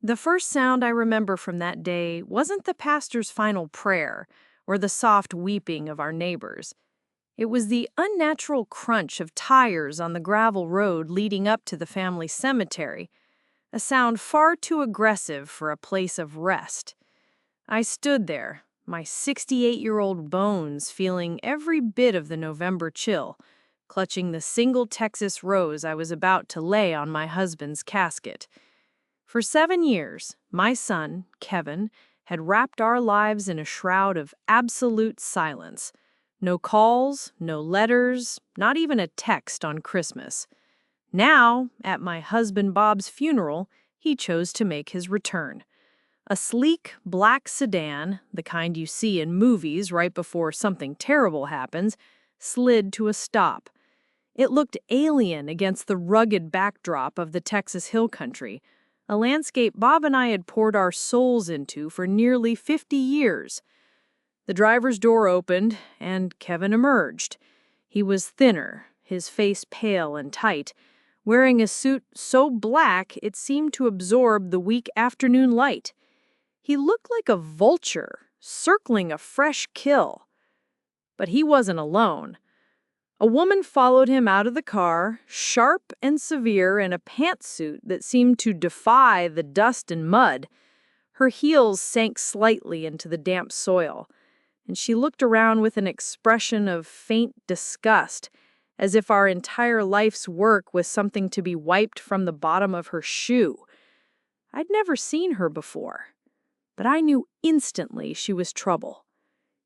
The first sound I remember from that day wasn't the pastor's final prayer or the soft weeping of our neighbors. It was the unnatural crunch of tires on the gravel road leading up to the family cemetery, a sound far too aggressive for a place of rest. I stood there, my 68-year-old bones feeling every bit of the November chill, clutching the single Texas rose I was about to lay on my husband's casket. For 7 years, my son, Kevin, had wrapped our lives in a shroud of absolute silence. No calls, no letters, not even a text on Christmas. Now, at my husband Bob's funeral, he chose to make his return. A sleek, black sedan, the kind you see in movies right before something terrible happens, slid to a stop. It looked alien against the rugged backdrop of the Texas hill country, a landscape Bob and I had poured our souls into for nearly 50 years. The driver's door opened, and Kevin emerged. He was thinner, his face pale and tight, wearing a suit so black it seemed to absorb the weak afternoon light. He looked like a vulture, circling a fresh kill. But he wasn't alone. A woman followed him out of the car, sharp and severe in a pantsuit that seemed to defy the dust and mud. Her heels sank slightly into the damp soil, and she looked around with an expression of faint disgust, as if our entire life's work was something to be wiped from the bottom of her shoe. I'd never seen her before, but I knew instantly she was trouble.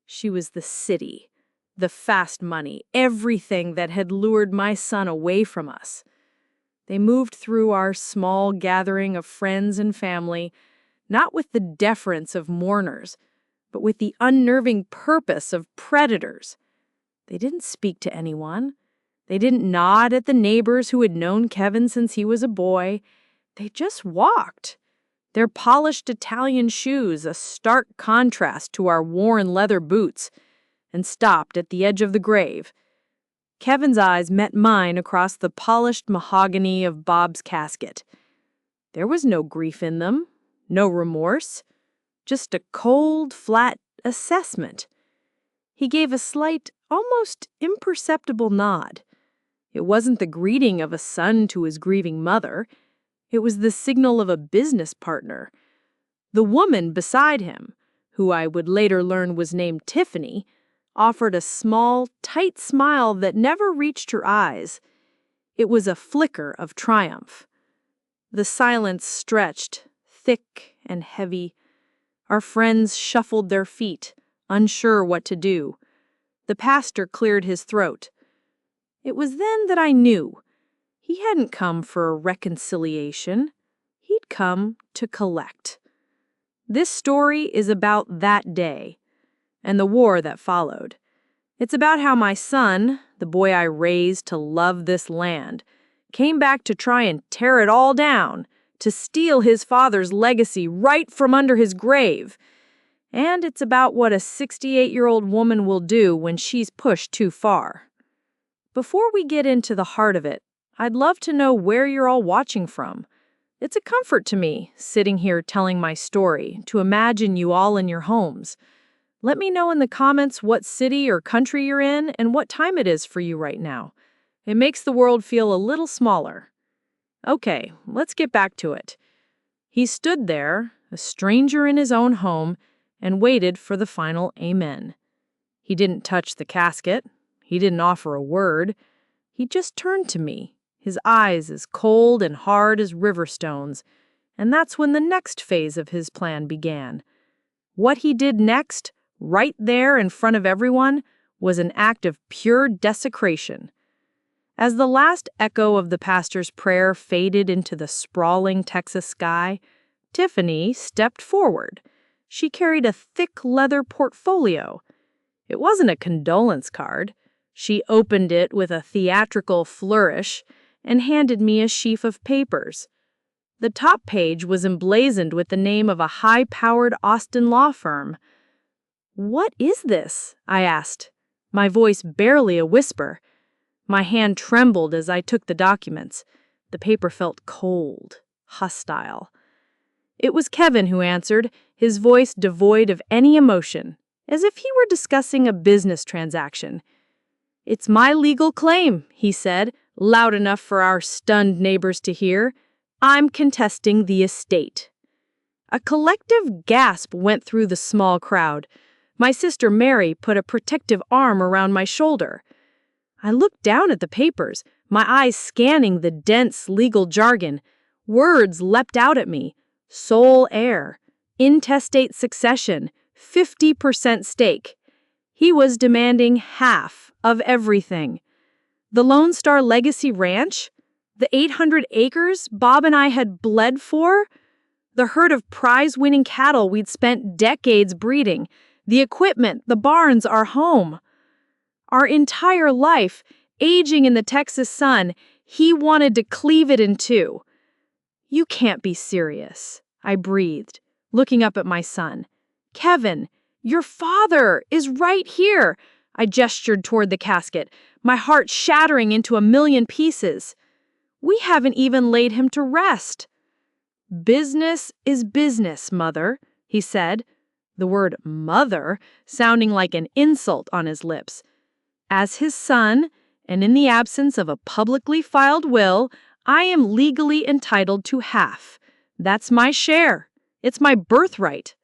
She was the city. The fast money, everything that had lured my son away from us. They moved through our small gathering of friends and family, not with the deference of mourners, but with the unnerving purpose of predators. They didn't speak to anyone. They didn't nod at the neighbors who had known Kevin since he was a boy. They just walked. Their polished Italian shoes a stark contrast to our worn leather boots, and stopped at the edge of the grave. Kevin's eyes met mine across the polished mahogany of Bob's casket. There was no grief in them, no remorse, just a cold, flat assessment. He gave a slight, almost imperceptible nod. It wasn't the greeting of a son to his grieving mother. It was the signal of a business partner. The woman beside him, who I would later learn was named Tiffany, offered a small, tight smile that never reached her eyes. It was a flicker of triumph. The silence stretched, thick and heavy. Our friends shuffled their feet, unsure what to do. The pastor cleared his throat. It was then that I knew. He hadn't come for a reconciliation. He'd come to collect. This story is about that day and the war that followed. It's about how my son, the boy I raised to love this land, came back to try and tear it all down, to steal his father's legacy right from under his grave. And it's about what a 68-year-old woman will do when she's pushed too far. Before we get into the heart of it, I'd love to know where you're all watching from. It's a comfort to me, sitting here telling my story, to imagine you all in your homes. Let me know in the comments what city or country you're in and what time it is for you right now. It makes the world feel a little smaller. Okay, let's get back to it. He stood there, a stranger in his own home, and waited for the final amen. He didn't touch the casket. He didn't offer a word. He just turned to me, his eyes as cold and hard as river stones. And that's when the next phase of his plan began. What he did next, right there in front of everyone, was an act of pure desecration. As the last echo of the pastor's prayer faded into the sprawling Texas sky, Tiffany stepped forward. She carried a thick leather portfolio. It wasn't a condolence card. She opened it with a theatrical flourish and handed me a sheaf of papers. The top page was emblazoned with the name of a high-powered Austin law firm. "What is this?" I asked, my voice barely a whisper. My hand trembled as I took the documents. The paper felt cold, hostile. It was Kevin who answered, his voice devoid of any emotion, as if he were discussing a business transaction. "It's my legal claim," he said, loud enough for our stunned neighbors to hear. "I'm contesting the estate." A collective gasp went through the small crowd. My sister Mary put a protective arm around my shoulder. I looked down at the papers, my eyes scanning the dense legal jargon. Words leapt out at me. Sole heir, intestate succession, 50% stake. He was demanding half of everything. The Lone Star Legacy Ranch? The 800 acres Bob and I had bled for? The herd of prize-winning cattle we'd spent decades breeding? The equipment, the barns, our home? Our entire life, aging in the Texas sun, he wanted to cleave it in two. "You can't be serious," I breathed, looking up at my son. "Kevin, your father is right here." I gestured toward the casket, my heart shattering into a million pieces. "We haven't even laid him to rest." "Business is business, Mother," he said, the word mother sounding like an insult on his lips. "As his son, and in the absence of a publicly filed will, I am legally entitled to half. That's my share. It's my birthright."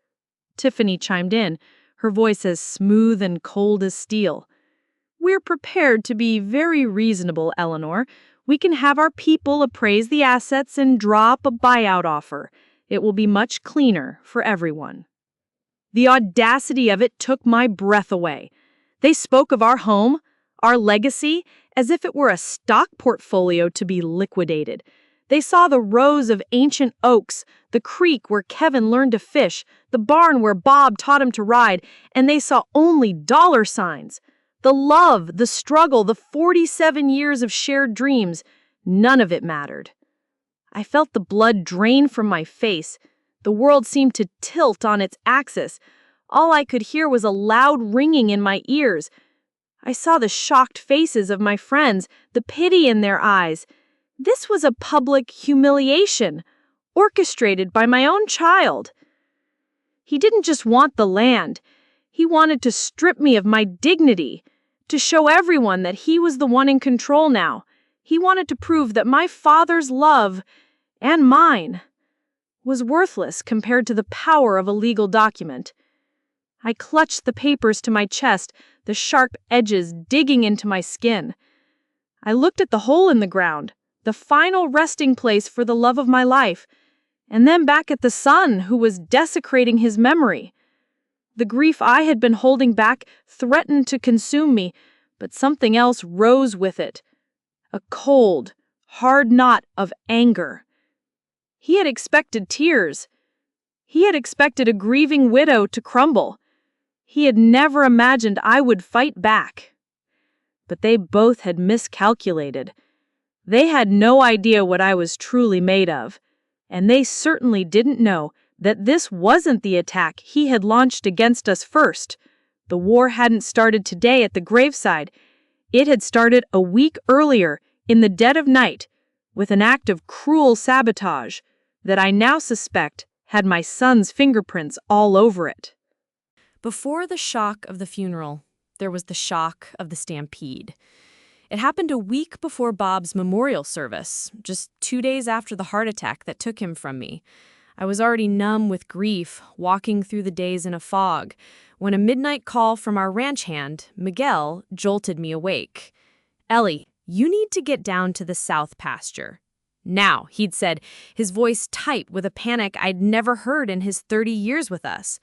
Tiffany chimed in, her voice as smooth and cold as steel. "We're prepared to be very reasonable, Eleanor. We can have our people appraise the assets and draw up a buyout offer. It will be much cleaner for everyone." The audacity of it took my breath away. They spoke of our home, our legacy, as if it were a stock portfolio to be liquidated. They saw the rows of ancient oaks, the creek where Kevin learned to fish, the barn where Bob taught him to ride, and they saw only dollar signs. The love, the struggle, the 47 years of shared dreams, none of it mattered. I felt the blood drain from my face. The world seemed to tilt on its axis. All I could hear was a loud ringing in my ears. I saw the shocked faces of my friends, the pity in their eyes. This was a public humiliation, orchestrated by my own child. He didn't just want the land. He wanted to strip me of my dignity, to show everyone that he was the one in control now. He wanted to prove that my father's love, and mine, was worthless compared to the power of a legal document. I clutched the papers to my chest, the sharp edges digging into my skin. I looked at the hole in the ground, the final resting place for the love of my life, and then back at the son who was desecrating his memory. The grief I had been holding back threatened to consume me, but something else rose with it. A cold, hard knot of anger. He had expected tears. He had expected a grieving widow to crumble. He had never imagined I would fight back. But they both had miscalculated. They had no idea what I was truly made of, and they certainly didn't know that this wasn't the attack he had launched against us first. The war hadn't started today at the graveside. It had started a week earlier, in the dead of night, with an act of cruel sabotage that I now suspect had my son's fingerprints all over it. Before the shock of the funeral, there was the shock of the stampede. It happened a week before Bob's memorial service, just 2 days after the heart attack that took him from me. I was already numb with grief, walking through the days in a fog, when a midnight call from our ranch hand, Miguel, jolted me awake. "Ellie, you need to get down to the south pasture." "Now," he'd said, his voice tight with a panic I'd never heard in his 30 years with us.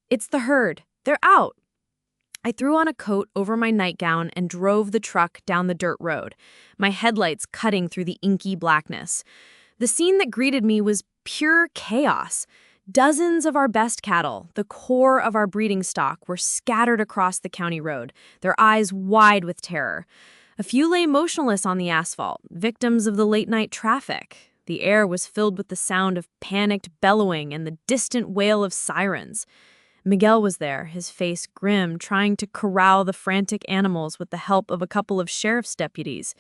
"It's the herd. They're out." I threw on a coat over my nightgown and drove the truck down the dirt road, my headlights cutting through the inky blackness. The scene that greeted me was pure chaos. Dozens of our best cattle, the core of our breeding stock, were scattered across the county road, their eyes wide with terror. A few lay motionless on the asphalt, victims of the late-night traffic. The air was filled with the sound of panicked bellowing and the distant wail of sirens. Miguel was there, his face grim, trying to corral the frantic animals with the help of a couple of sheriff's deputies.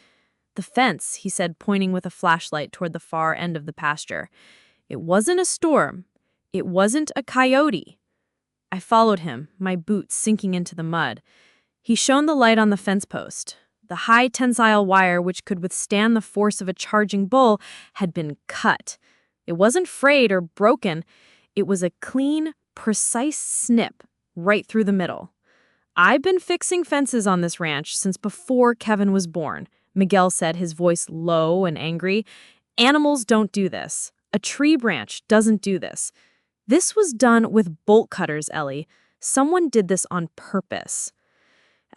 "The fence," he said, pointing with a flashlight toward the far end of the pasture. It wasn't a storm. It wasn't a coyote. I followed him, my boots sinking into the mud. He shone the light on the fence post. The high tensile wire, which could withstand the force of a charging bull, had been cut. It wasn't frayed or broken. It was a clean, precise snip right through the middle. I've been fixing fences on this ranch since before Kevin was born, Miguel said, his voice low and angry. Animals don't do this. A tree branch doesn't do this. This was done with bolt cutters, Ellie. Someone did this on purpose.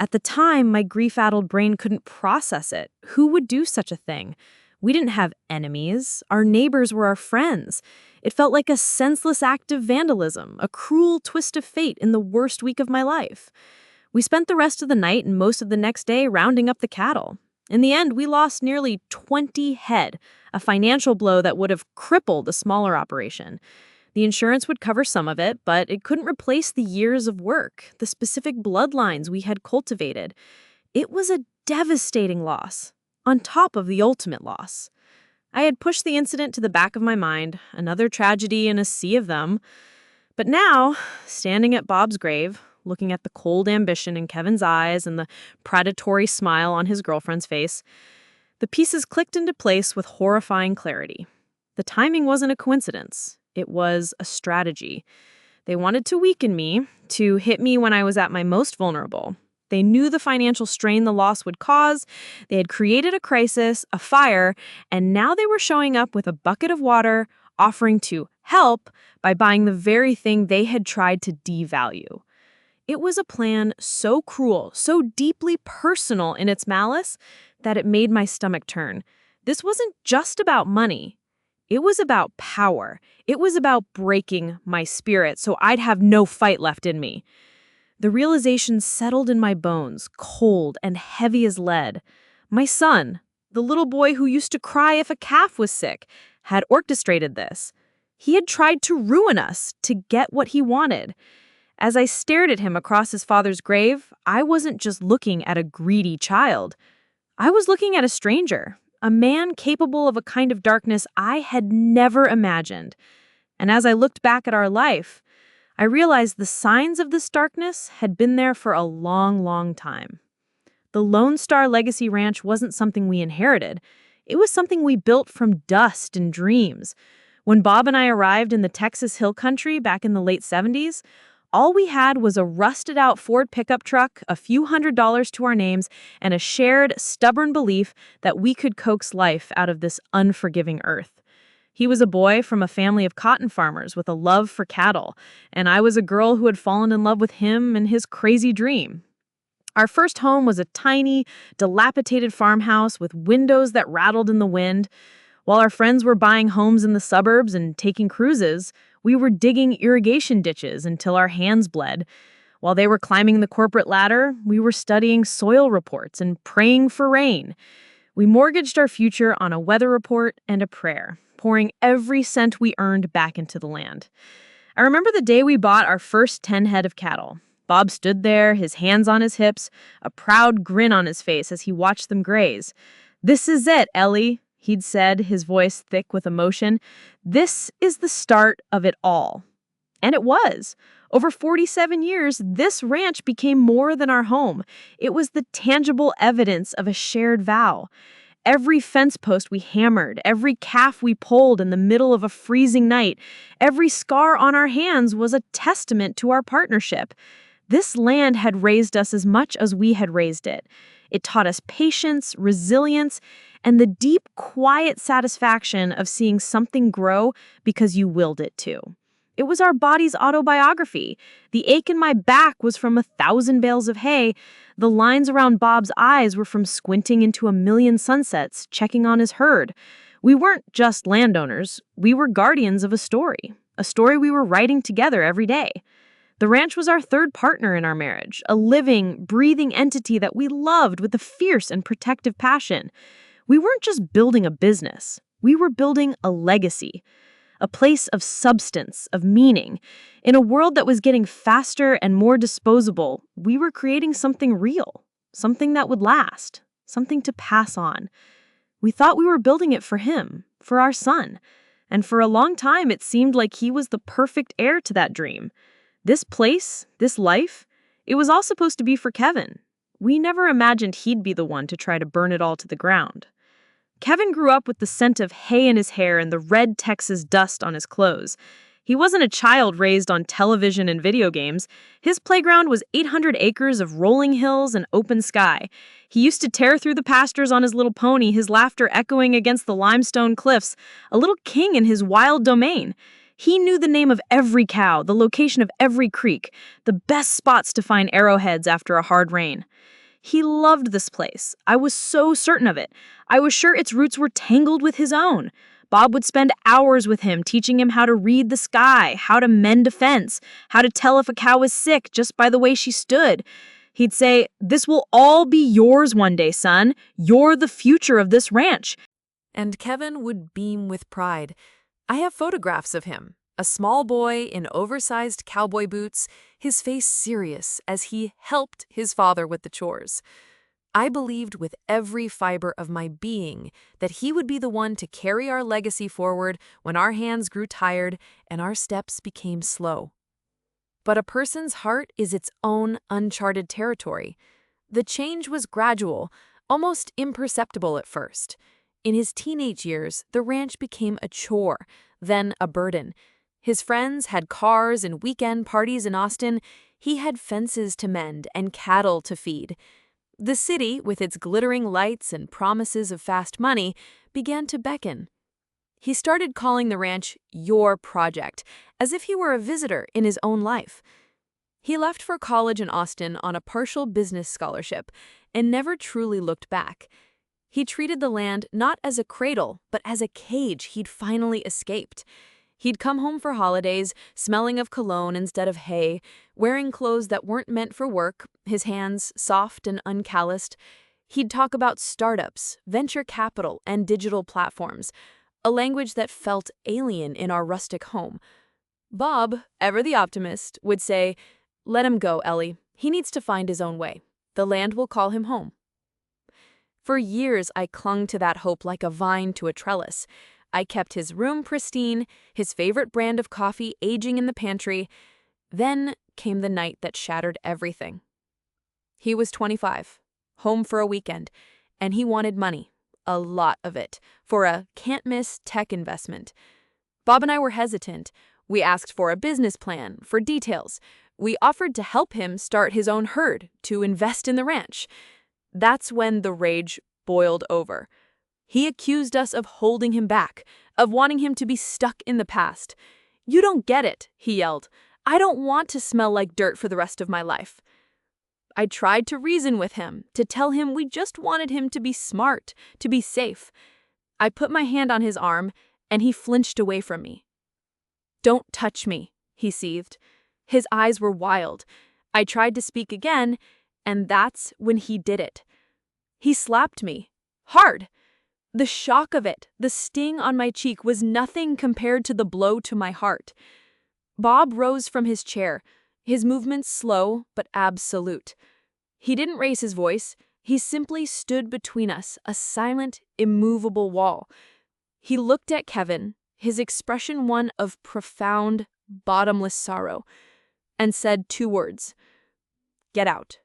At the time, my grief-addled brain couldn't process it. Who would do such a thing? We didn't have enemies. Our neighbors were our friends. It felt like a senseless act of vandalism, a cruel twist of fate in the worst week of my life. We spent the rest of the night and most of the next day rounding up the cattle. In the end, we lost nearly 20 head, a financial blow that would have crippled a smaller operation. The insurance would cover some of it, but it couldn't replace the years of work, the specific bloodlines we had cultivated. It was a devastating loss, on top of the ultimate loss. I had pushed the incident to the back of my mind, another tragedy in a sea of them. But now, standing at Bob's grave, looking at the cold ambition in Kevin's eyes and the predatory smile on his girlfriend's face, the pieces clicked into place with horrifying clarity. The timing wasn't a coincidence. It was a strategy. They wanted to weaken me, to hit me when I was at my most vulnerable. They knew the financial strain the loss would cause. They had created a crisis, a fire, and now they were showing up with a bucket of water, offering to help by buying the very thing they had tried to devalue. It was a plan so cruel, so deeply personal in its malice, that it made my stomach turn. This wasn't just about money. It was about power. It was about breaking my spirit so I'd have no fight left in me. The realization settled in my bones, cold and heavy as lead. My son, the little boy who used to cry if a calf was sick, had orchestrated this. He had tried to ruin us to get what he wanted. As I stared at him across his father's grave, I wasn't just looking at a greedy child. I was looking at a stranger, a man capable of a kind of darkness I had never imagined. And as I looked back at our life, I realized the signs of this darkness had been there for a long, long time. The Lone Star Legacy Ranch wasn't something we inherited. It was something we built from dust and dreams. When Bob and I arrived in the Texas Hill Country back in the late 70s, all we had was a rusted-out Ford pickup truck, a few $100s to our names, and a shared, stubborn belief that we could coax life out of this unforgiving earth. He was a boy from a family of cotton farmers with a love for cattle, and I was a girl who had fallen in love with him and his crazy dream. Our first home was a tiny, dilapidated farmhouse with windows that rattled in the wind. While our friends were buying homes in the suburbs and taking cruises, we were digging irrigation ditches until our hands bled. While they were climbing the corporate ladder, we were studying soil reports and praying for rain. We mortgaged our future on a weather report and a prayer, pouring every cent we earned back into the land. I remember the day we bought our first 10 head of cattle. Bob stood there, his hands on his hips, a proud grin on his face as he watched them graze. "This is it, Ellie," he'd said, his voice thick with emotion. "This is the start of it all." And it was. Over 47 years, this ranch became more than our home. It was the tangible evidence of a shared vow. Every fence post we hammered, every calf we pulled in the middle of a freezing night, every scar on our hands was a testament to our partnership. This land had raised us as much as we had raised it. It taught us patience, resilience, and the deep, quiet satisfaction of seeing something grow because you willed it to. It was our body's autobiography. The ache in my back was from 1,000 bales of hay. The lines around Bob's eyes were from squinting into a million sunsets, checking on his herd. We weren't just landowners. We were guardians of a story we were writing together every day. The ranch was our third partner in our marriage, a living, breathing entity that we loved with a fierce and protective passion. We weren't just building a business. We were building a legacy. A place of substance, of meaning. In a world that was getting faster and more disposable, we were creating something real, something that would last, something to pass on. We thought we were building it for him, for our son, and for a long time it seemed like he was the perfect heir to that dream. This place, this life, it was all supposed to be for Kevin. We never imagined he'd be the one to try to burn it all to the ground. Kevin grew up with the scent of hay in his hair and the red Texas dust on his clothes. He wasn't a child raised on television and video games. His playground was 800 acres of rolling hills and open sky. He used to tear through the pastures on his little pony, his laughter echoing against the limestone cliffs, a little king in his wild domain. He knew the name of every cow, the location of every creek, the best spots to find arrowheads after a hard rain. He loved this place. I was so certain of it. I was sure its roots were tangled with his own. Bob would spend hours with him, teaching him how to read the sky, how to mend a fence, how to tell if a cow was sick just by the way she stood. He'd say, "This will all be yours one day, son. You're the future of this ranch." And Kevin would beam with pride. I have photographs of him, a small boy in oversized cowboy boots, his face serious as he helped his father with the chores. I believed with every fiber of my being that he would be the one to carry our legacy forward when our hands grew tired and our steps became slow. But a person's heart is its own uncharted territory. The change was gradual, almost imperceptible at first. In his teenage years, the ranch became a chore, then a burden. His friends had cars and weekend parties in Austin. He had fences to mend and cattle to feed. The city, with its glittering lights and promises of fast money, began to beckon. He started calling the ranch "your project," as if he were a visitor in his own life. He left for college in Austin on a partial business scholarship and never truly looked back. He treated the land not as a cradle, but as a cage he'd finally escaped. He'd come home for holidays, smelling of cologne instead of hay, wearing clothes that weren't meant for work, his hands soft and uncalloused. He'd talk about startups, venture capital, and digital platforms, a language that felt alien in our rustic home. Bob, ever the optimist, would say, "Let him go, Ellie. He needs to find his own way. The land will call him home." For years, I clung to that hope like a vine to a trellis. I kept his room pristine, his favorite brand of coffee aging in the pantry. Then came the night that shattered everything. He was 25, home for a weekend, and he wanted money, a lot of it, for a can't-miss tech investment. Bob and I were hesitant. We asked for a business plan, for details. We offered to help him start his own herd, to invest in the ranch. That's when the rage boiled over. He accused us of holding him back, of wanting him to be stuck in the past. "You don't get it," he yelled. "I don't want to smell like dirt for the rest of my life." I tried to reason with him, to tell him we just wanted him to be smart, to be safe. I put my hand on his arm, and he flinched away from me. "Don't touch me," he seethed. His eyes were wild. I tried to speak again, and that's when he did it. He slapped me. Hard. The shock of it, the sting on my cheek, was nothing compared to the blow to my heart. Bob rose from his chair, his movements slow but absolute. He didn't raise his voice. He simply stood between us, a silent, immovable wall. He looked at Kevin, his expression one of profound, bottomless sorrow, and said 2 words: "Get out."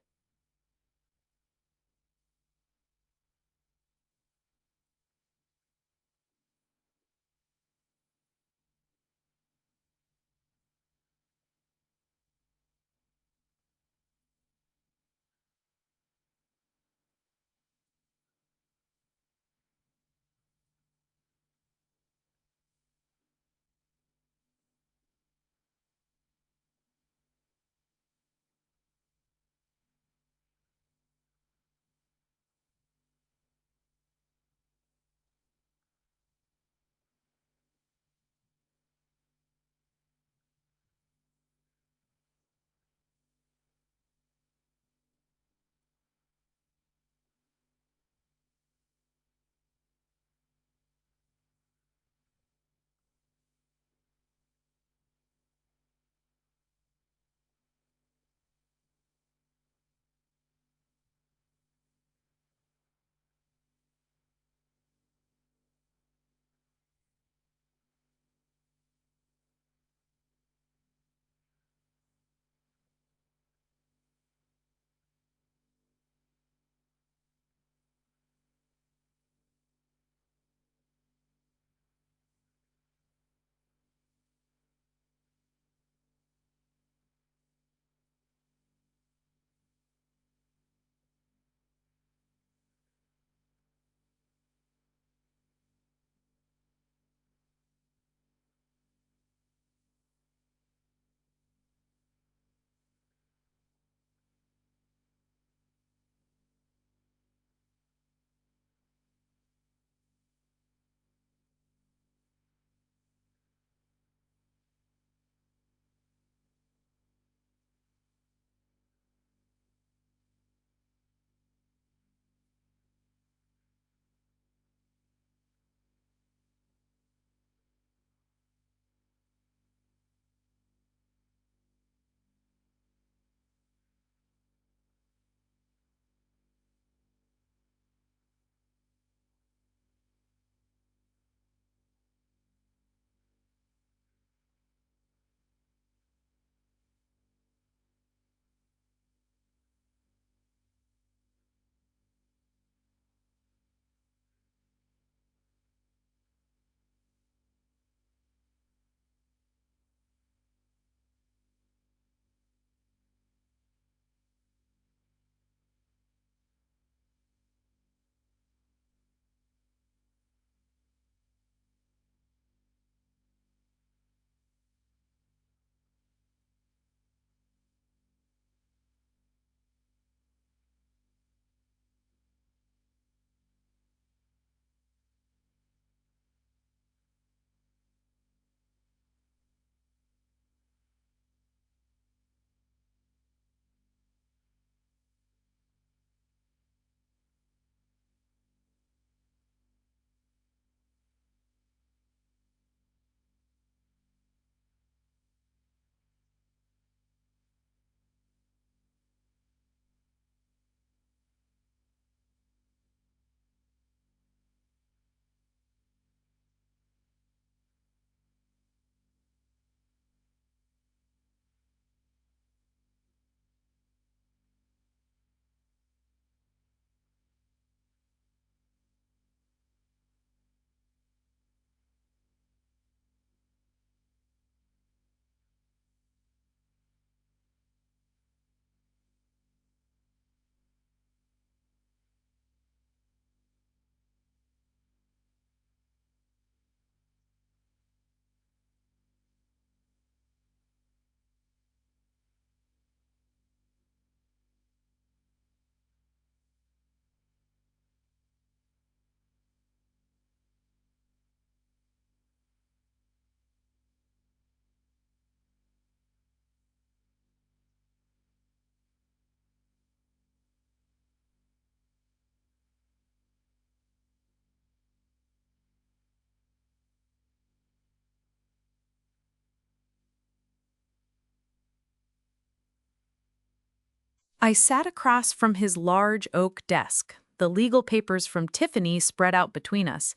I sat across from his large oak desk, the legal papers from Tiffany spread out between us.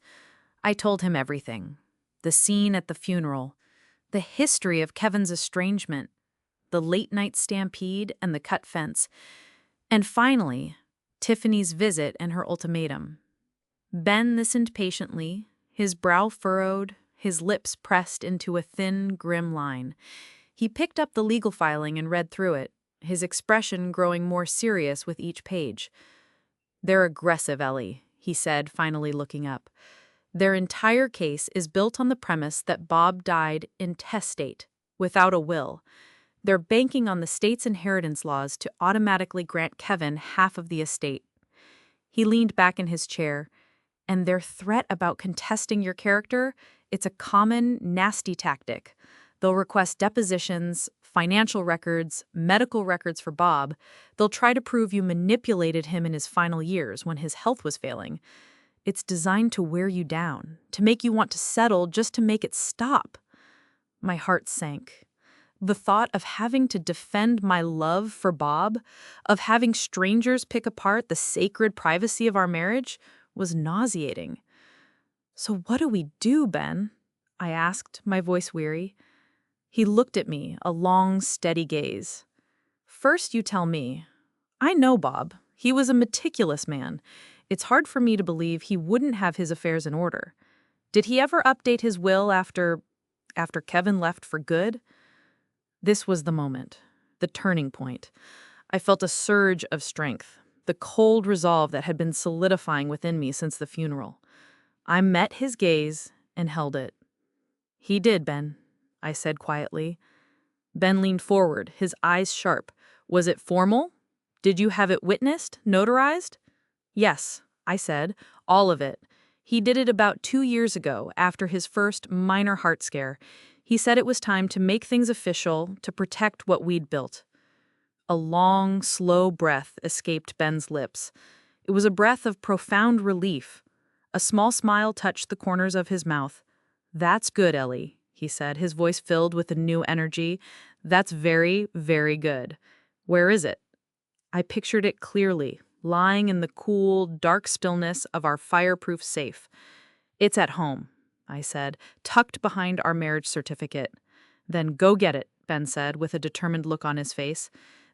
I told him everything. The scene at the funeral, the history of Kevin's estrangement, the late-night stampede and the cut fence, and finally, Tiffany's visit and her ultimatum. Ben listened patiently, his brow furrowed, his lips pressed into a thin, grim line. He picked up the legal filing and read through it, his expression growing more serious with each page. "They're aggressive, Ellie," he said, finally looking up. "Their entire case is built on the premise that Bob died intestate, without a will. They're banking on the state's inheritance laws to automatically grant Kevin half of the estate." He leaned back in his chair. "And their threat about contesting your character, it's a common, nasty tactic. They'll request depositions, financial records, medical records for Bob. They'll try to prove you manipulated him in his final years when his health was failing. It's designed to wear you down, to make you want to settle just to make it stop." My heart sank. The thought of having to defend my love for Bob, of having strangers pick apart the sacred privacy of our marriage, was nauseating. "So what do we do, Ben?" I asked, my voice weary. He looked at me, a long, steady gaze. "First, you tell me. I know Bob. He was a meticulous man. It's hard for me to believe he wouldn't have his affairs in order. Did he ever update his will after Kevin left for good?" This was the moment, the turning point. I felt a surge of strength, the cold resolve that had been solidifying within me since the funeral. I met his gaze and held it. "He did, Ben," I said quietly. Ben leaned forward, his eyes sharp. "Was it formal? Did you have it witnessed, notarized?" "Yes," I said, "all of it. He did it about 2 years ago, after his first minor heart scare. He said it was time to make things official, to protect what we'd built." A long, slow breath escaped Ben's lips. It was a breath of profound relief. A small smile touched the corners of his mouth. "That's good, Ellie," he said, his voice filled with a new energy. "That's very, very good. Where is it?" I pictured it clearly, lying in the cool, dark stillness of our fireproof safe. "It's at home," I said, "tucked behind our marriage certificate." "Then go get it," Ben said, with a determined look on his face.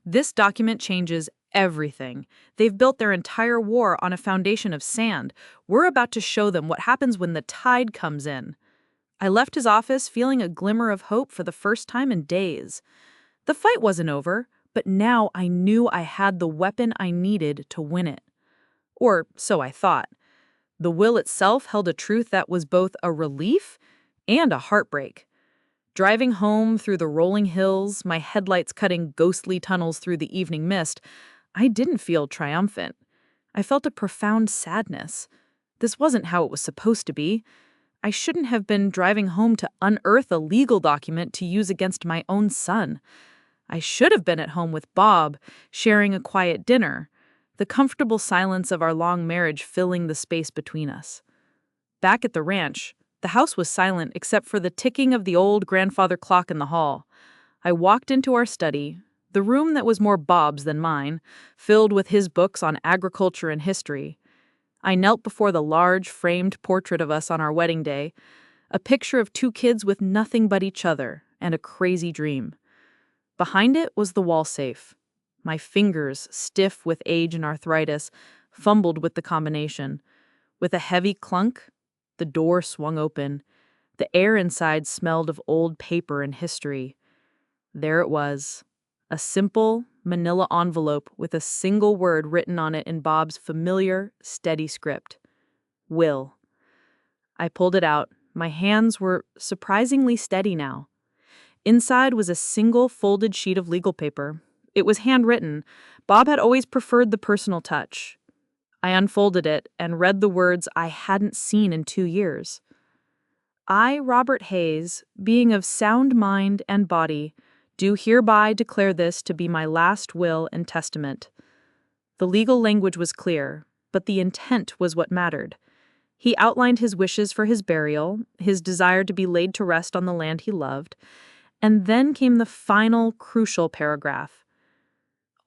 "This document changes everything. They've built their entire war on a foundation of sand. We're about to show them what happens when the tide comes in." I left his office feeling a glimmer of hope for the first time in days. The fight wasn't over, but now I knew I had the weapon I needed to win it. Or so I thought. The will itself held a truth that was both a relief and a heartbreak. Driving home through the rolling hills, my headlights cutting ghostly tunnels through the evening mist, I didn't feel triumphant. I felt a profound sadness. This wasn't how it was supposed to be. I shouldn't have been driving home to unearth a legal document to use against my own son. I should have been at home with Bob, sharing a quiet dinner, the comfortable silence of our long marriage filling the space between us. Back at the ranch, the house was silent except for the ticking of the old grandfather clock in the hall. I walked into our study, the room that was more Bob's than mine, filled with his books on agriculture and history. I knelt before the large, framed portrait of us on our wedding day, a picture of 2 kids with nothing but each other and a crazy dream. Behind it was the wall safe. My fingers, stiff with age and arthritis, fumbled with the combination. With a heavy clunk, the door swung open. The air inside smelled of old paper and history. There it was, a simple, manila envelope with a single word written on it in Bob's familiar, steady script. Will. I pulled it out. My hands were surprisingly steady now. Inside was a single folded sheet of legal paper. It was handwritten. Bob had always preferred the personal touch. I unfolded it and read the words I hadn't seen in 2 years. "I, Robert Hayes, being of sound mind and body, do hereby declare this to be my last will and testament." The legal language was clear, but the intent was what mattered. He outlined his wishes for his burial, his desire to be laid to rest on the land he loved, and then came the final, crucial paragraph.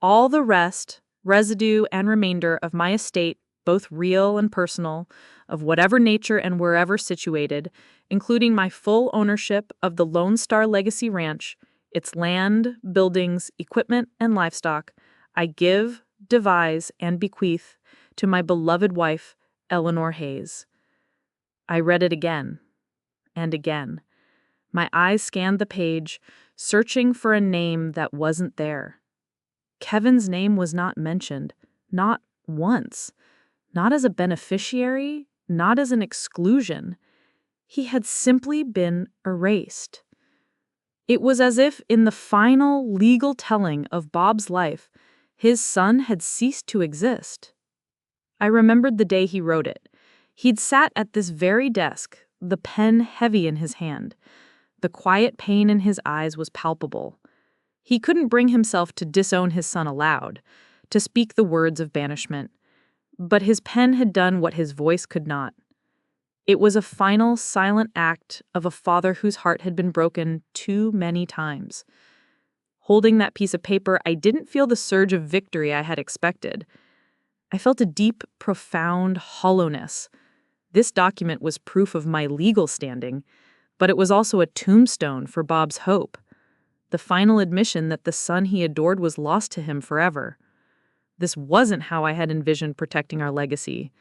All the rest, residue and remainder of my estate, both real and personal, of whatever nature and wherever situated, including my full ownership of the Lone Star Legacy Ranch, its land, buildings, equipment, and livestock, I give, devise, and bequeath to my beloved wife, Eleanor Hayes. I read it again and again. My eyes scanned the page, searching for a name that wasn't there. Kevin's name was not mentioned, not once, not as a beneficiary, not as an exclusion. He had simply been erased. It was as if in the final legal telling of Bob's life, his son had ceased to exist. I remembered the day he wrote it. He'd sat at this very desk, the pen heavy in his hand. The quiet pain in his eyes was palpable. He couldn't bring himself to disown his son aloud, to speak the words of banishment. But his pen had done what his voice could not. It was a final, silent act of a father whose heart had been broken too many times. Holding that piece of paper, I didn't feel the surge of victory I had expected. I felt a deep, profound hollowness. This document was proof of my legal standing, but it was also a tombstone for Bob's hope. The final admission that the son he adored was lost to him forever. This wasn't how I had envisioned protecting our legacy.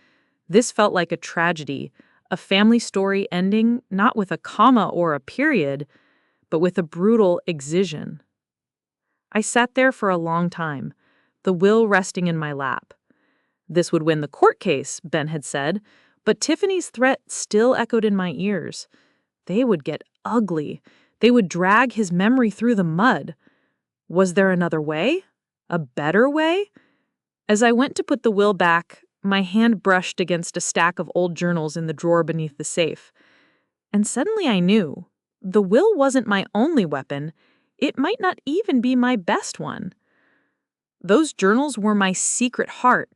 This felt like a tragedy, a family story ending not with a comma or a period, but with a brutal excision. I sat there for a long time, the will resting in my lap. This would win the court case, Ben had said, but Tiffany's threat still echoed in my ears. They would get ugly. They would drag his memory through the mud. Was there another way? A better way? As I went to put the will back, my hand brushed against a stack of old journals in the drawer beneath the safe. And suddenly I knew. The will wasn't my only weapon. It might not even be my best one. Those journals were my secret heart.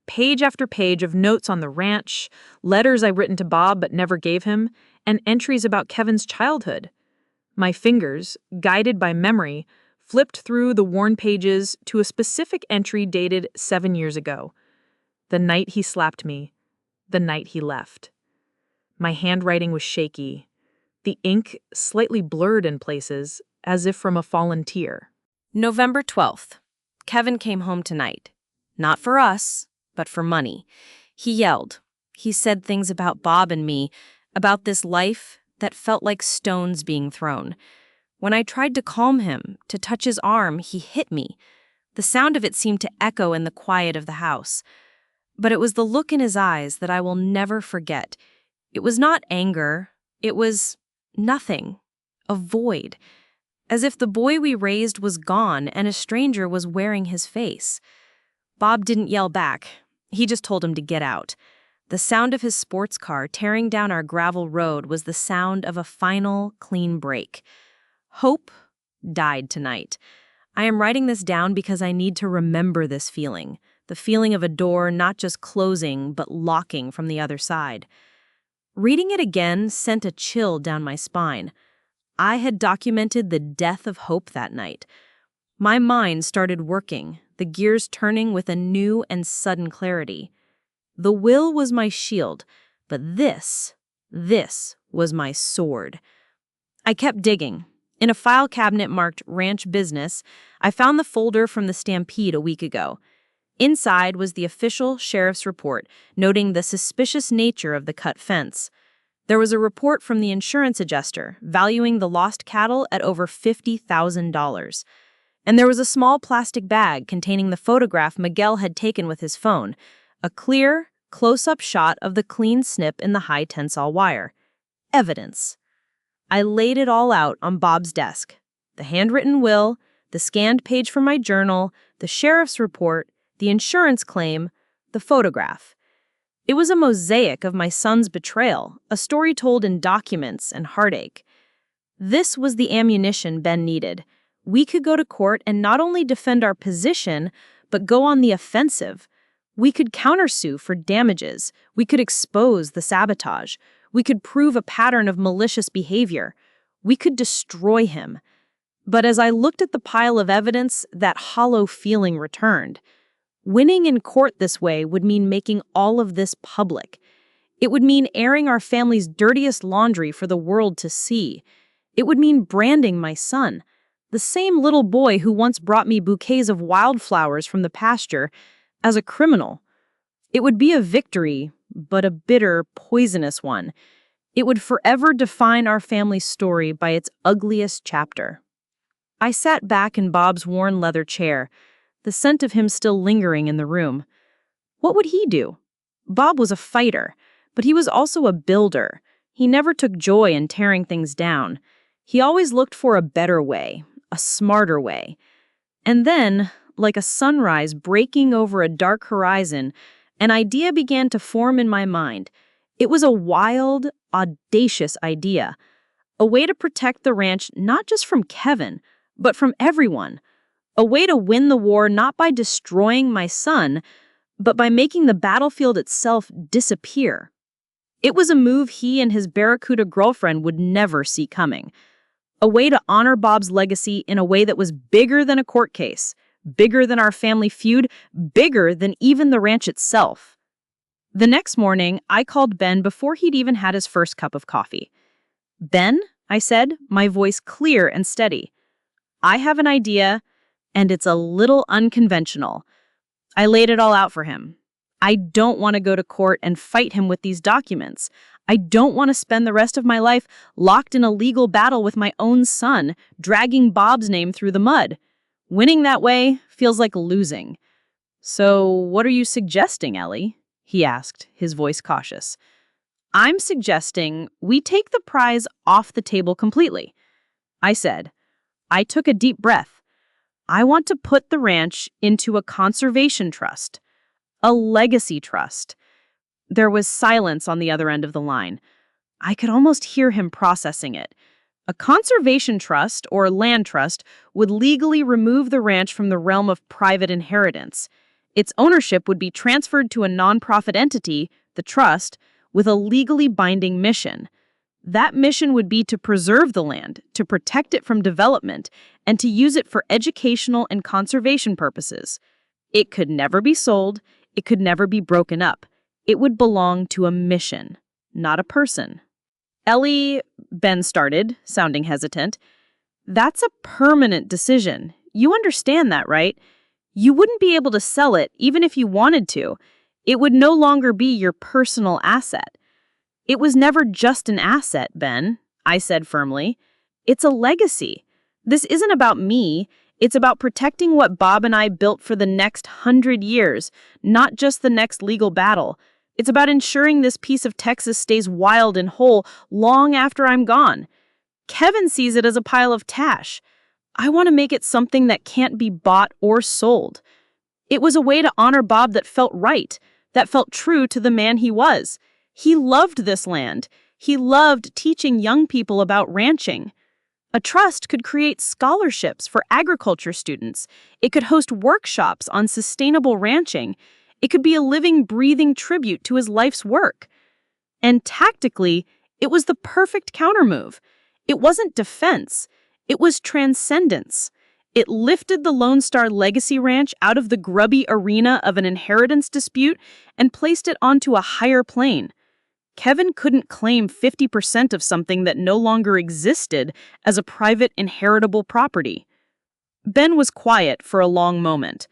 Page after page of notes on the ranch, letters I'd written to Bob but never gave him, and entries about Kevin's childhood. My fingers, guided by memory, flipped through the worn pages to a specific entry dated 7 years ago. The night he slapped me. The night he left. My handwriting was shaky. The ink slightly blurred in places, as if from a fallen tear. November 12th. Kevin came home tonight. Not for us, but for money. He yelled. He said things about Bob and me, about this life that felt like stones being thrown. When I tried to calm him, to touch his arm, he hit me. The sound of it seemed to echo in the quiet of the house. But it was the look in his eyes that I will never forget. It was not anger. It was nothing. A void. As if the boy we raised was gone and a stranger was wearing his face. Bob didn't yell back. He just told him to get out. The sound of his sports car tearing down our gravel road was the sound of a final, clean break. Hope died tonight. I am writing this down because I need to remember this feeling. The feeling of a door not just closing, but locking from the other side. Reading it again sent a chill down my spine. I had documented the death of hope that night. My mind started working, the gears turning with a new and sudden clarity. The will was my shield, but this was my sword. I kept digging. In a file cabinet marked Ranch Business, I found the folder from the stampede a week ago. Inside was the official sheriff's report, noting the suspicious nature of the cut fence. There was a report from the insurance adjuster, valuing the lost cattle at over $50,000. And there was a small plastic bag containing the photograph Miguel had taken with his phone, a clear, close-up shot of the clean snip in the high-tensile wire. Evidence. I laid it all out on Bob's desk. The handwritten will, the scanned page from my journal, the sheriff's report, the insurance claim, the photograph. It was a mosaic of my son's betrayal, a story told in documents and heartache. This was the ammunition Ben needed. We could go to court and not only defend our position, but go on the offensive. We could countersue for damages. We could expose the sabotage. We could prove a pattern of malicious behavior. We could destroy him. But as I looked at the pile of evidence, that hollow feeling returned. Winning in court this way would mean making all of this public. It would mean airing our family's dirtiest laundry for the world to see. It would mean branding my son, the same little boy who once brought me bouquets of wildflowers from the pasture, as a criminal. It would be a victory, but a bitter, poisonous one. It would forever define our family's story by its ugliest chapter. I sat back in Bob's worn leather chair, the scent of him still lingering in the room. What would he do? Bob was a fighter, but he was also a builder. He never took joy in tearing things down. He always looked for a better way, a smarter way. And then, like a sunrise breaking over a dark horizon, an idea began to form in my mind. It was a wild, audacious idea. A way to protect the ranch not just from Kevin, but from everyone. A way to win the war not by destroying my son, but by making the battlefield itself disappear. It was a move he and his Barracuda girlfriend would never see coming. A way to honor Bob's legacy in a way that was bigger than a court case, bigger than our family feud, bigger than even the ranch itself. The next morning, I called Ben before he'd even had his first cup of coffee. "Ben," I said, my voice clear and steady, "I have an idea, and it's a little unconventional." I laid it all out for him. I don't want to go to court and fight him with these documents. I don't want to spend the rest of my life locked in a legal battle with my own son, dragging Bob's name through the mud. Winning that way feels like losing. "So what are you suggesting, Ellie?" he asked, his voice cautious. "I'm suggesting we take the prize off the table completely," I said. I took a deep breath. "I want to put the ranch into a conservation trust, a legacy trust." There was silence on the other end of the line. I could almost hear him processing it. A conservation trust, or land trust, would legally remove the ranch from the realm of private inheritance. Its ownership would be transferred to a nonprofit entity, the trust, with a legally binding mission. That mission would be to preserve the land, to protect it from development, and to use it for educational and conservation purposes. It could never be sold. It could never be broken up. It would belong to a mission, not a person. "Ellie," Ben started, sounding hesitant, "that's a permanent decision. You understand that, right? You wouldn't be able to sell it even if you wanted to. It would no longer be your personal asset." "It was never just an asset, Ben," I said firmly. "It's a legacy. This isn't about me. It's about protecting what Bob and I built for the next 100 years, not just the next legal battle. It's about ensuring this piece of Texas stays wild and whole long after I'm gone. Kevin sees it as a pile of trash. I want to make it something that can't be bought or sold." It was a way to honor Bob that felt right, that felt true to the man he was. He loved this land. He loved teaching young people about ranching. A trust could create scholarships for agriculture students. It could host workshops on sustainable ranching. It could be a living, breathing tribute to his life's work. And tactically, it was the perfect countermove. It wasn't defense. It was transcendence. It lifted the Lone Star Legacy Ranch out of the grubby arena of an inheritance dispute and placed it onto a higher plane. Kevin couldn't claim 50% of something that no longer existed as a private inheritable property. Ben was quiet for a long moment.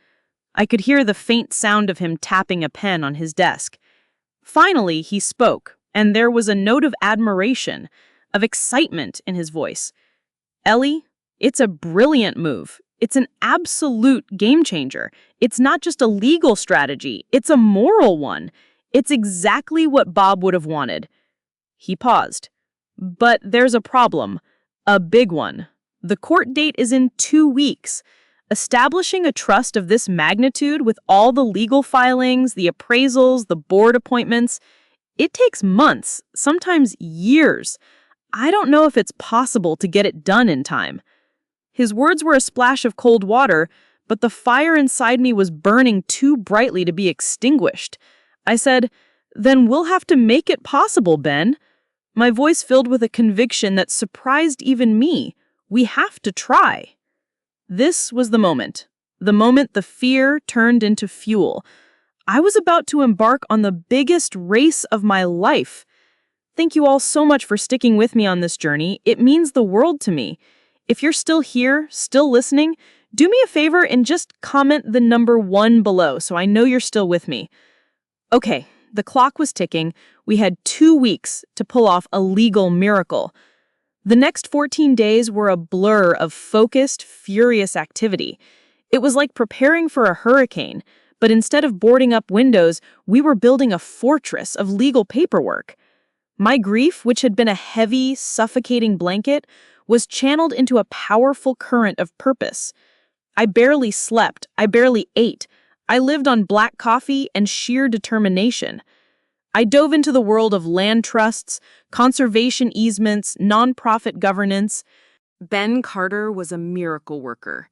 I could hear the faint sound of him tapping a pen on his desk. Finally, he spoke, and there was a note of admiration, of excitement in his voice. "Ellie, it's a brilliant move. It's an absolute game changer. It's not just a legal strategy, it's a moral one. It's exactly what Bob would have wanted." He paused. "But there's a problem, a big one. The court date is in 2 weeks. Establishing a trust of this magnitude with all the legal filings, the appraisals, the board appointments, it takes months, sometimes years. I don't know if it's possible to get it done in time." His words were a splash of cold water, but the fire inside me was burning too brightly to be extinguished. I said, "Then we'll have to make it possible, Ben." My voice filled with a conviction that surprised even me. "We have to try." This was the moment. The moment the fear turned into fuel. I was about to embark on the biggest race of my life. Thank you all so much for sticking with me on this journey. It means the world to me. If you're still here, still listening, do me a favor and just comment the number 1 below so I know you're still with me. Okay, the clock was ticking. We had 2 weeks to pull off a legal miracle. The next 14 days were a blur of focused, furious activity. It was like preparing for a hurricane, but instead of boarding up windows, we were building a fortress of legal paperwork. My grief, which had been a heavy, suffocating blanket, was channeled into a powerful current of purpose. I barely slept, I barely ate. I lived on black coffee and sheer determination. I dove into the world of land trusts, conservation easements, nonprofit governance. Ben Carter was a miracle worker.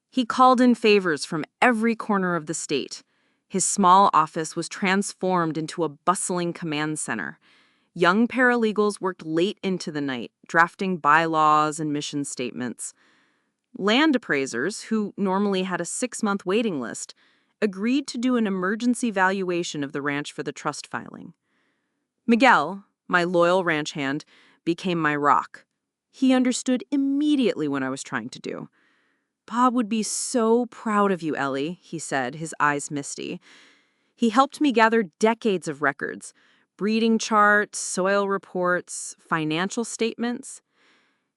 He called in favors from every corner of the state. His small office was transformed into a bustling command center. Young paralegals worked late into the night, drafting bylaws and mission statements. Land appraisers, who normally had a 6-month waiting list, agreed to do an emergency valuation of the ranch for the trust filing. Miguel, my loyal ranch hand, became my rock. He understood immediately what I was trying to do. "Bob would be so proud of you, Ellie," he said, his eyes misty. He helped me gather decades of records, breeding charts, soil reports, financial statements.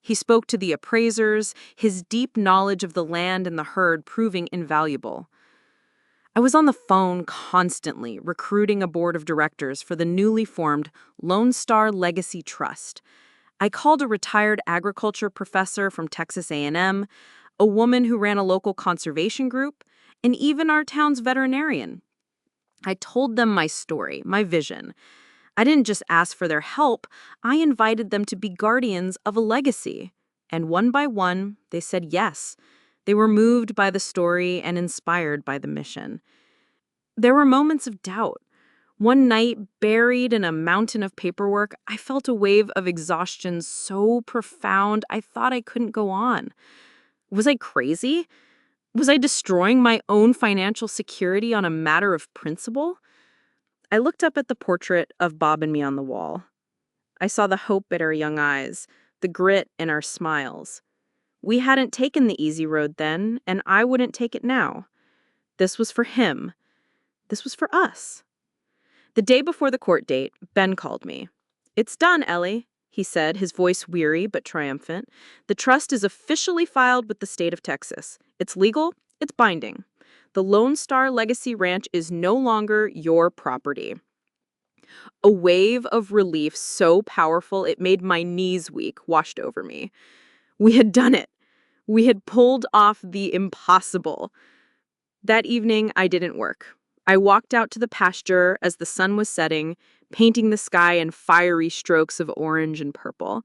He spoke to the appraisers, his deep knowledge of the land and the herd proving invaluable. I was on the phone constantly, recruiting a board of directors for the newly formed Lone Star Legacy Trust. I called a retired agriculture professor from Texas A&M, a woman who ran a local conservation group, and even our town's veterinarian. I told them my story, my vision. I didn't just ask for their help, I invited them to be guardians of a legacy. And one by one, they said yes. They were moved by the story and inspired by the mission. There were moments of doubt. One night, buried in a mountain of paperwork, I felt a wave of exhaustion so profound I thought I couldn't go on. Was I crazy? Was I destroying my own financial security on a matter of principle? I looked up at the portrait of Bob and me on the wall. I saw the hope in our young eyes, the grit in our smiles. We hadn't taken the easy road then, and I wouldn't take it now. This was for him. This was for us. The day before the court date, Ben called me. "It's done, Ellie," he said, his voice weary but triumphant. "The trust is officially filed with the state of Texas. It's legal, it's binding. The Lone Star Legacy Ranch is no longer your property." A wave of relief so powerful it made my knees weak washed over me. We had done it. We had pulled off the impossible. That evening, I didn't work. I walked out to the pasture as the sun was setting, painting the sky in fiery strokes of orange and purple.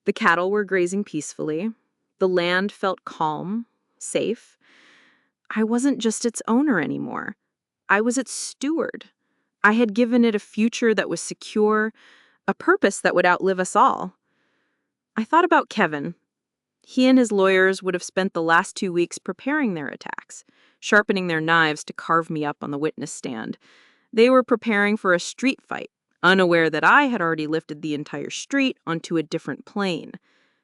The cattle were grazing peacefully. The land felt calm, safe. I wasn't just its owner anymore. I was its steward. I had given it a future that was secure, a purpose that would outlive us all. I thought about Kevin. He and his lawyers would have spent the last 2 weeks preparing their attacks, sharpening their knives to carve me up on the witness stand. They were preparing for a street fight, unaware that I had already lifted the entire street onto a different plane.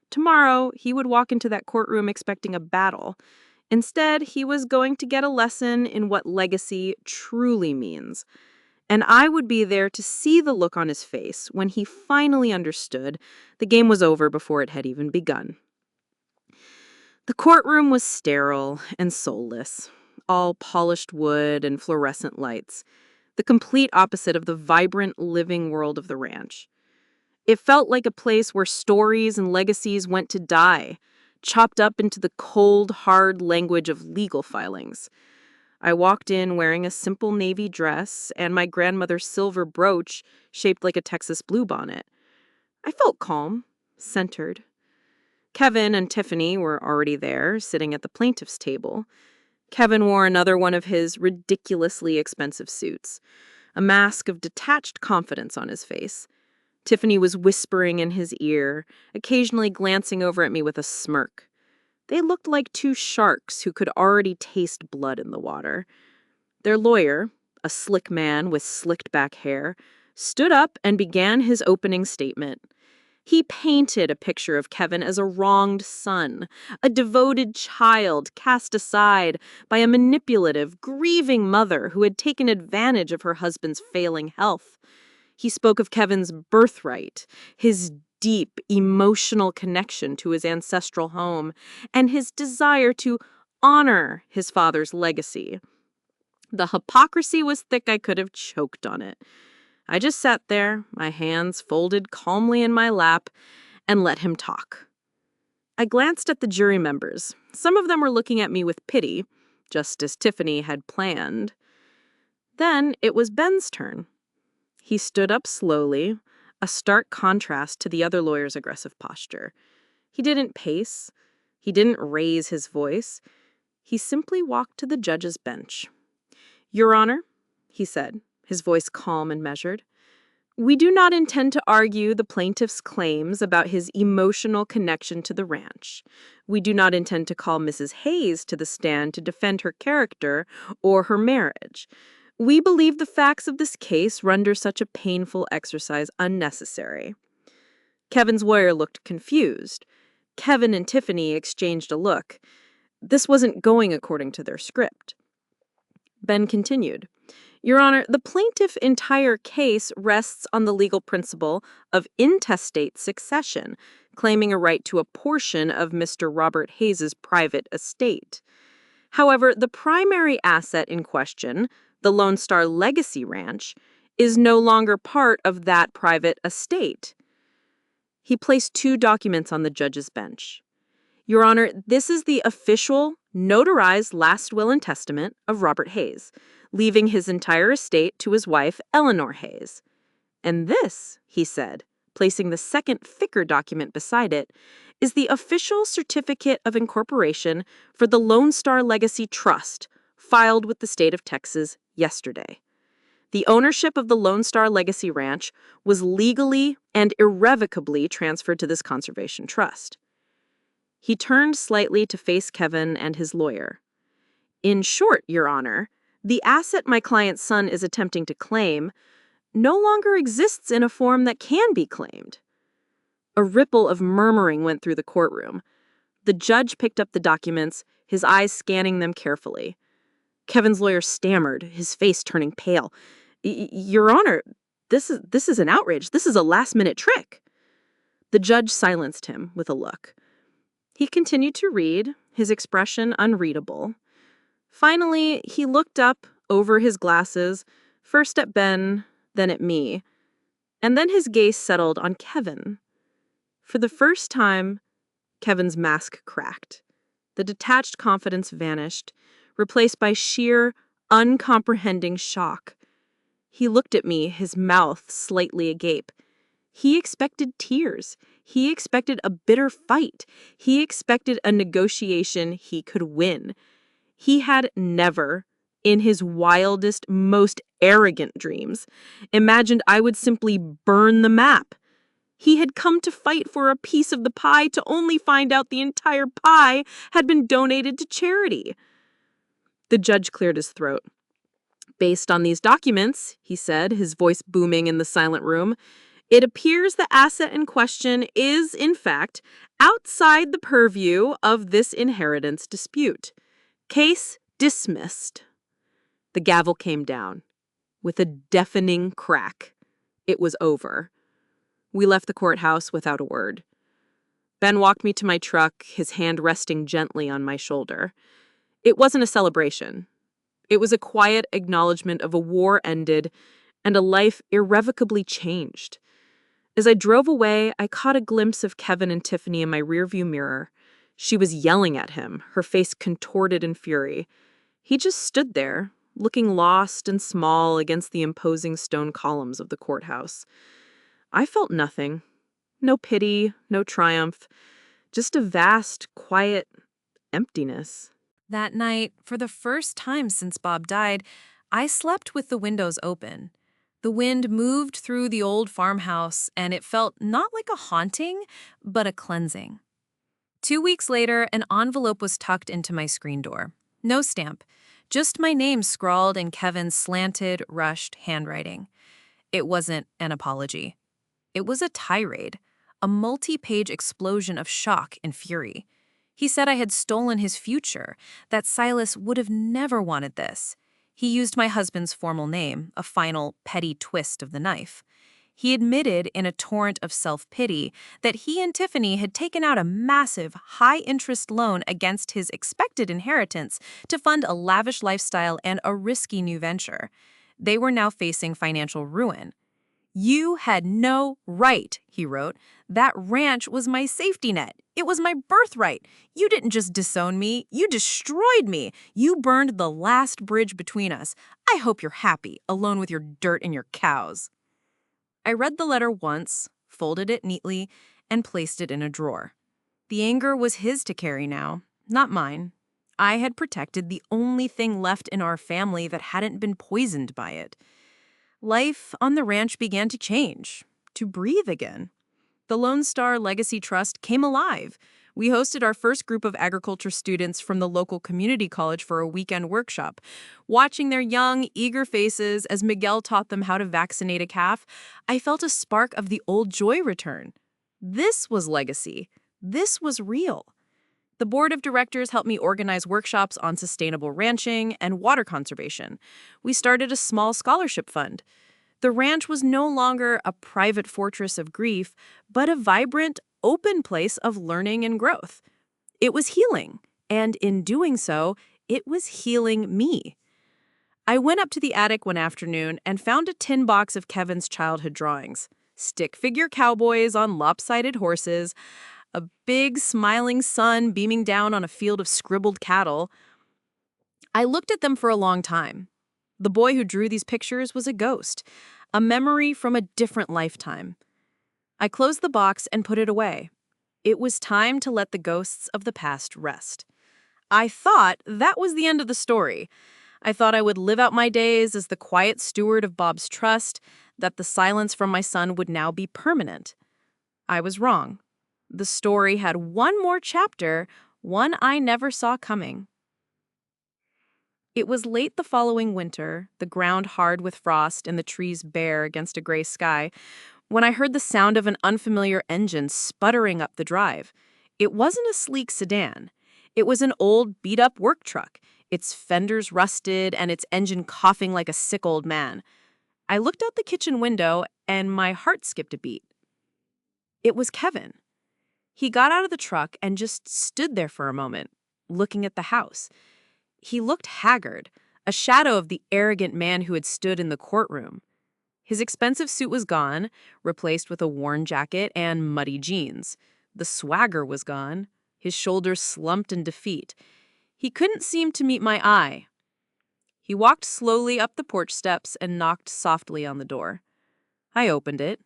Tomorrow, he would walk into that courtroom expecting a battle. Instead, he was going to get a lesson in what legacy truly means. And I would be there to see the look on his face when he finally understood the game was over before it had even begun. The courtroom was sterile and soulless, all polished wood and fluorescent lights, the complete opposite of the vibrant, living world of the ranch. It felt like a place where stories and legacies went to die, chopped up into the cold, hard language of legal filings. I walked in wearing a simple navy dress and my grandmother's silver brooch shaped like a Texas bluebonnet. I felt calm, centered. Kevin and Tiffany were already there, sitting at the plaintiff's table. Kevin wore another one of his ridiculously expensive suits, a mask of detached confidence on his face. Tiffany was whispering in his ear, occasionally glancing over at me with a smirk. They looked like two sharks who could already taste blood in the water. Their lawyer, a slick man with slicked back hair, stood up and began his opening statement. He painted a picture of Kevin as a wronged son, a devoted child cast aside by a manipulative, grieving mother who had taken advantage of her husband's failing health. He spoke of Kevin's birthright, his deep emotional connection to his ancestral home, and his desire to honor his father's legacy. The hypocrisy was thick. I could have choked on it. I just sat there, my hands folded calmly in my lap, and let him talk. I glanced at the jury members. Some of them were looking at me with pity, just as Tiffany had planned. Then it was Ben's turn. He stood up slowly, a stark contrast to the other lawyer's aggressive posture. He didn't pace. He didn't raise his voice. He simply walked to the judge's bench. "Your Honor," he said, his voice calm and measured, "we do not intend to argue the plaintiff's claims about his emotional connection to the ranch. We do not intend to call Mrs. Hayes to the stand to defend her character or her marriage. We believe the facts of this case render such a painful exercise unnecessary." Kevin's lawyer looked confused. Kevin and Tiffany exchanged a look. This wasn't going according to their script. Ben continued. "Your Honor, the plaintiff's entire case rests on the legal principle of intestate succession, claiming a right to a portion of Mr. Robert Hayes's private estate. However, the primary asset in question, the Lone Star Legacy Ranch, is no longer part of that private estate." He placed two documents on the judge's bench. "Your Honor, this is the official, notarized last will and testament of Robert Hayes, leaving his entire estate to his wife, Eleanor Hayes. And this," he said, placing the second thicker document beside it, "is the official certificate of incorporation for the Lone Star Legacy Trust, filed with the state of Texas yesterday. The ownership of the Lone Star Legacy Ranch was legally and irrevocably transferred to this conservation trust." He turned slightly to face Kevin and his lawyer. "In short, Your Honor, the asset my client's son is attempting to claim no longer exists in a form that can be claimed." A ripple of murmuring went through the courtroom. The judge picked up the documents, his eyes scanning them carefully. Kevin's lawyer stammered, his face turning pale. "Your Honor, this is an outrage. This is a last-minute trick." The judge silenced him with a look. He continued to read, his expression unreadable. Finally, he looked up over his glasses, first at Ben, then at me, and then his gaze settled on Kevin. For the first time, Kevin's mask cracked. The detached confidence vanished, replaced by sheer, uncomprehending shock. He looked at me, his mouth slightly agape. He expected tears. He expected a bitter fight. He expected a negotiation he could win. He had never, in his wildest, most arrogant dreams, imagined I would simply burn the map. He had come to fight for a piece of the pie to only find out the entire pie had been donated to charity. The judge cleared his throat. "Based on these documents," he said, his voice booming in the silent room, "it appears the asset in question is, in fact, outside the purview of this inheritance dispute. Case dismissed." The gavel came down. With a deafening crack, it was over. We left the courthouse without a word. Ben walked me to my truck, his hand resting gently on my shoulder. It wasn't a celebration. It was a quiet acknowledgement of a war ended and a life irrevocably changed. As I drove away, I caught a glimpse of Kevin and Tiffany in my rearview mirror. She was yelling at him, her face contorted in fury. He just stood there, looking lost and small against the imposing stone columns of the courthouse. I felt nothing. No pity, no triumph. Just a vast, quiet emptiness. That night, for the first time since Bob died, I slept with the windows open. The wind moved through the old farmhouse, and it felt not like a haunting, but a cleansing. 2 weeks later, an envelope was tucked into my screen door. No stamp, just my name scrawled in Kevin's slanted, rushed handwriting. It wasn't an apology. It was a tirade, a multi-page explosion of shock and fury. He said I had stolen his future, that Silas would have never wanted this. He used my husband's formal name, a final, petty twist of the knife. He admitted in a torrent of self-pity that he and Tiffany had taken out a massive, high-interest loan against his expected inheritance to fund a lavish lifestyle and a risky new venture. They were now facing financial ruin. "You had no right," he wrote. "That ranch was my safety net. It was my birthright. You didn't just disown me, you destroyed me. You burned the last bridge between us. I hope you're happy, alone with your dirt and your cows." I read the letter once, folded it neatly, and placed it in a drawer. The anger was his to carry now, not mine. I had protected the only thing left in our family that hadn't been poisoned by it. Life on the ranch began to change, to breathe again. The Lone Star Legacy Trust came alive. We hosted our first group of agriculture students from the local community college for a weekend workshop. Watching their young, eager faces as Miguel taught them how to vaccinate a calf, I felt a spark of the old joy return. This was legacy. This was real. The board of directors helped me organize workshops on sustainable ranching and water conservation. We started a small scholarship fund. The ranch was no longer a private fortress of grief, but a vibrant, open place of learning and growth. It was healing, and in doing so, it was healing me. I went up to the attic one afternoon and found a tin box of Kevin's childhood drawings. Stick figure cowboys on lopsided horses, a big smiling sun beaming down on a field of scribbled cattle. I looked at them for a long time. The boy who drew these pictures was a ghost, a memory from a different lifetime. I closed the box and put it away. It was time to let the ghosts of the past rest. I thought that was the end of the story. I thought I would live out my days as the quiet steward of Bob's trust, that the silence from my son would now be permanent. I was wrong. The story had one more chapter, one I never saw coming. It was late the following winter, the ground hard with frost and the trees bare against a gray sky, when I heard the sound of an unfamiliar engine sputtering up the drive. It wasn't a sleek sedan. It was an old, beat-up work truck, its fenders rusted and its engine coughing like a sick old man. I looked out the kitchen window, and my heart skipped a beat. It was Kevin. He got out of the truck and just stood there for a moment, looking at the house. He looked haggard, a shadow of the arrogant man who had stood in the courtroom. His expensive suit was gone, replaced with a worn jacket and muddy jeans. The swagger was gone, his shoulders slumped in defeat. He couldn't seem to meet my eye. He walked slowly up the porch steps and knocked softly on the door. I opened it,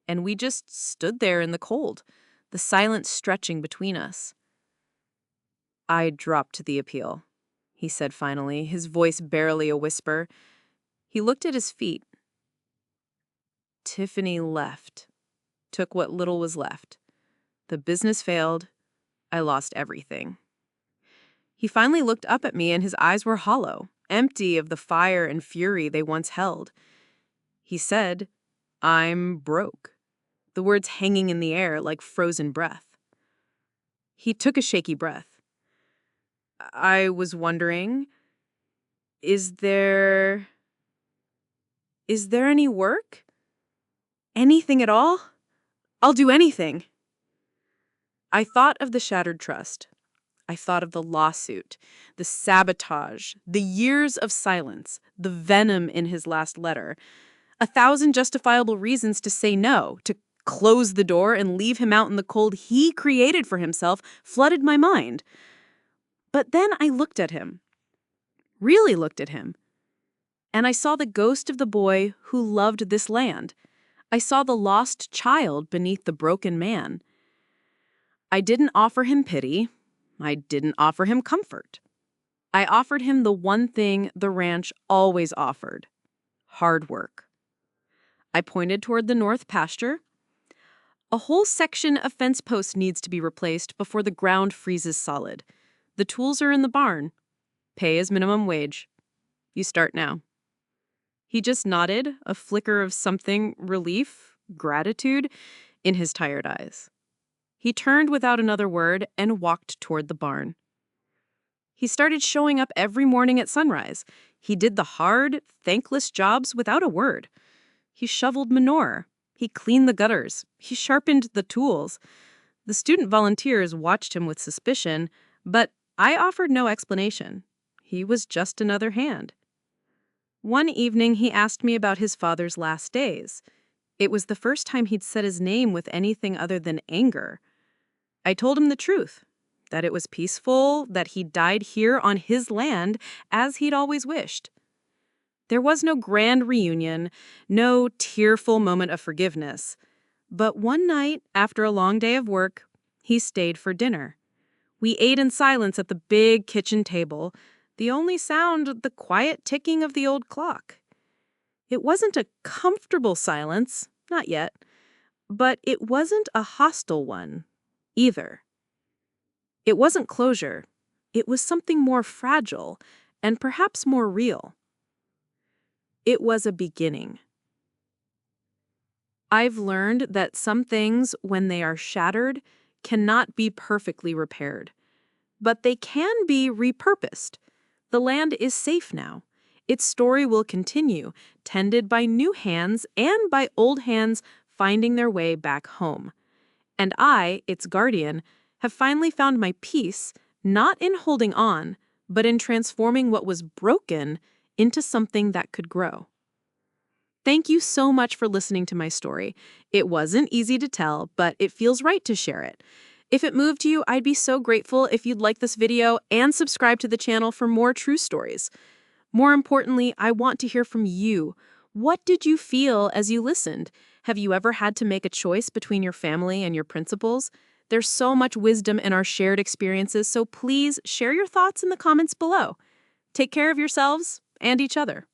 and we just stood there in the cold, the silence stretching between us. "I dropped the appeal," he said finally, his voice barely a whisper. He looked at his feet. "Tiffany left. Took what little was left. The business failed. I lost everything." He finally looked up at me, and his eyes were hollow, empty of the fire and fury they once held. He said, "I'm broke," the words hanging in the air like frozen breath. He took a shaky breath. "I was wondering, is there any work? Anything at all? I'll do anything." I thought of the shattered trust. I thought of the lawsuit, the sabotage, the years of silence, the venom in his last letter. 1,000 justifiable reasons to say no, to close the door and leave him out in the cold he created for himself flooded my mind. But then I looked at him, really looked at him, and I saw the ghost of the boy who loved this land. I saw the lost child beneath the broken man. I didn't offer him pity. I didn't offer him comfort. I offered him the one thing the ranch always offered: hard work. I pointed toward the north pasture. A whole section of fence posts needs to be replaced before the ground freezes solid. The tools are in the barn. Pay is minimum wage. You start now." He just nodded, a flicker of something, relief, gratitude, in his tired eyes. He turned without another word and walked toward the barn. He started showing up every morning at sunrise. He did the hard, thankless jobs without a word. He shoveled manure. He cleaned the gutters. He sharpened the tools. The student volunteers watched him with suspicion, but I offered no explanation. He was just another hand. One evening, he asked me about his father's last days. It was the first time he'd said his name with anything other than anger. I told him the truth, that it was peaceful, that he died here on his land as he'd always wished. There was no grand reunion, no tearful moment of forgiveness. But one night, after a long day of work, he stayed for dinner. We ate in silence at the big kitchen table, the only sound the quiet ticking of the old clock. It wasn't a comfortable silence, not yet, but it wasn't a hostile one either. It wasn't closure. It was something more fragile and perhaps more real. It was a beginning. I've learned that some things, when they are shattered, cannot be perfectly repaired. But they can be repurposed. The land is safe now. Its story will continue, tended by new hands and by old hands finding their way back home. And I, its guardian, have finally found my peace, not in holding on, but in transforming what was broken into something that could grow. Thank you so much for listening to my story. It wasn't easy to tell, but it feels right to share it. If it moved you, I'd be so grateful if you'd like this video and subscribe to the channel for more true stories. More importantly, I want to hear from you. What did you feel as you listened? Have you ever had to make a choice between your family and your principles? There's so much wisdom in our shared experiences, so please share your thoughts in the comments below. Take care of yourselves and each other.